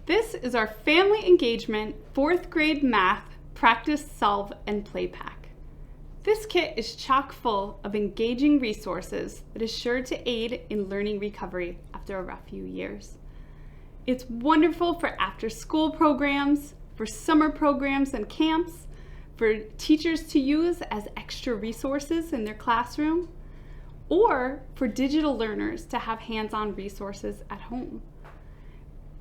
This is our Family Engagement 4th grade math practice, solve, and play pack. This kit is chock full of engaging resources that is sure to aid in learning recovery after a rough few years. It's wonderful for after-school programs, for summer programs and camps, for teachers to use as extra resources in their classroom, or for digital learners to have hands-on resources at home.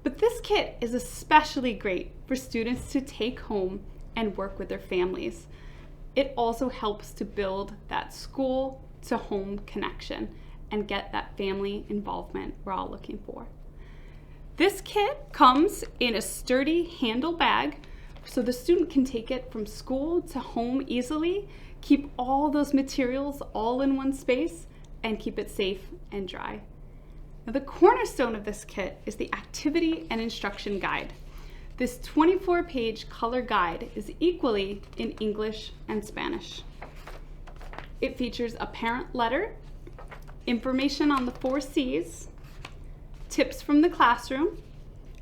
But this kit is especially great for students to take home and work with their families. It also helps to build that school to home connection and get that family involvement we're all looking for. This kit comes in a sturdy handle bag so the student can take it from school to home easily, keep all those materials all in one space, and keep it safe and dry. Now, the cornerstone of this kit is the activity and instruction guide. This 24-page color guide is equally in English and Spanish. It features a parent letter, information on the 4 C's, tips from the classroom,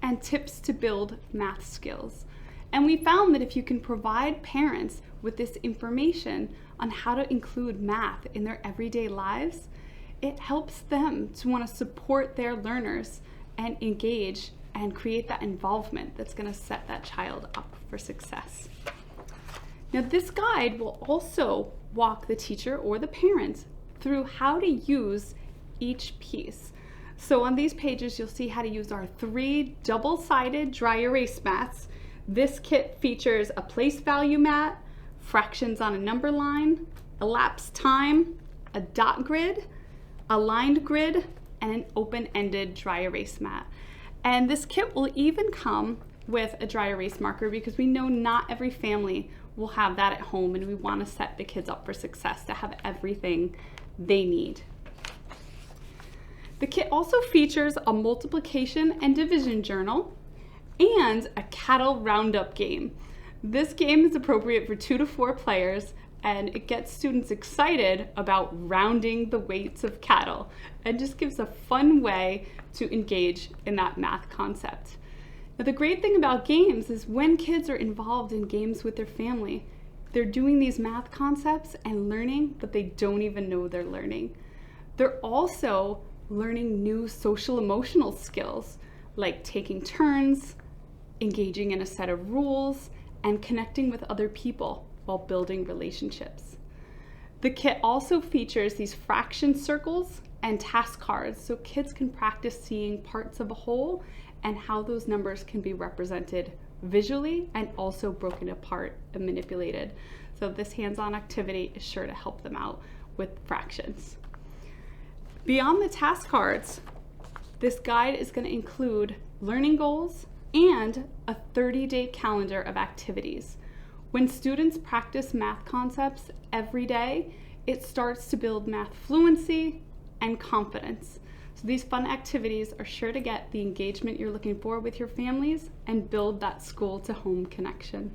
and tips to build math skills. And we found that if you can provide parents with this information on how to include math in their everyday lives, it helps them to want to support their learners and engage and create that involvement that's going to set that child up for success. Now, this guide will also walk the teacher or the parent through how to use each piece. So on these pages, you'll see how to use our 3 double-sided dry erase mats. This kit features a place value mat, fractions on a number line, elapsed time, a dot grid, a lined grid, and an open-ended dry erase mat. And this kit will even come with a dry erase marker because we know not every family will have that at home, and we want to set the kids up for success to have everything they need. The kit also features a multiplication and division journal and a Cattle Roundup game. This game is appropriate for 2 to 4 players, and it gets students excited about rounding the weights of cattle and just gives a fun way to engage in that math concept. Now, the great thing about games is when kids are involved in games with their family, they're doing these math concepts and learning, but they don't even know they're learning. They're also learning new social emotional skills like taking turns, engaging in a set of rules, and connecting with other people while building relationships. The kit also features these fraction circles and task cards so kids can practice seeing parts of a whole and how those numbers can be represented visually and also broken apart and manipulated. So this hands-on activity is sure to help them out with fractions. Beyond the task cards, this guide is going to include learning goals and a 30-day calendar of activities. When students practice math concepts every day, it starts to build math fluency and confidence. So these fun activities are sure to get the engagement you're looking for with your families and build that school to home connection.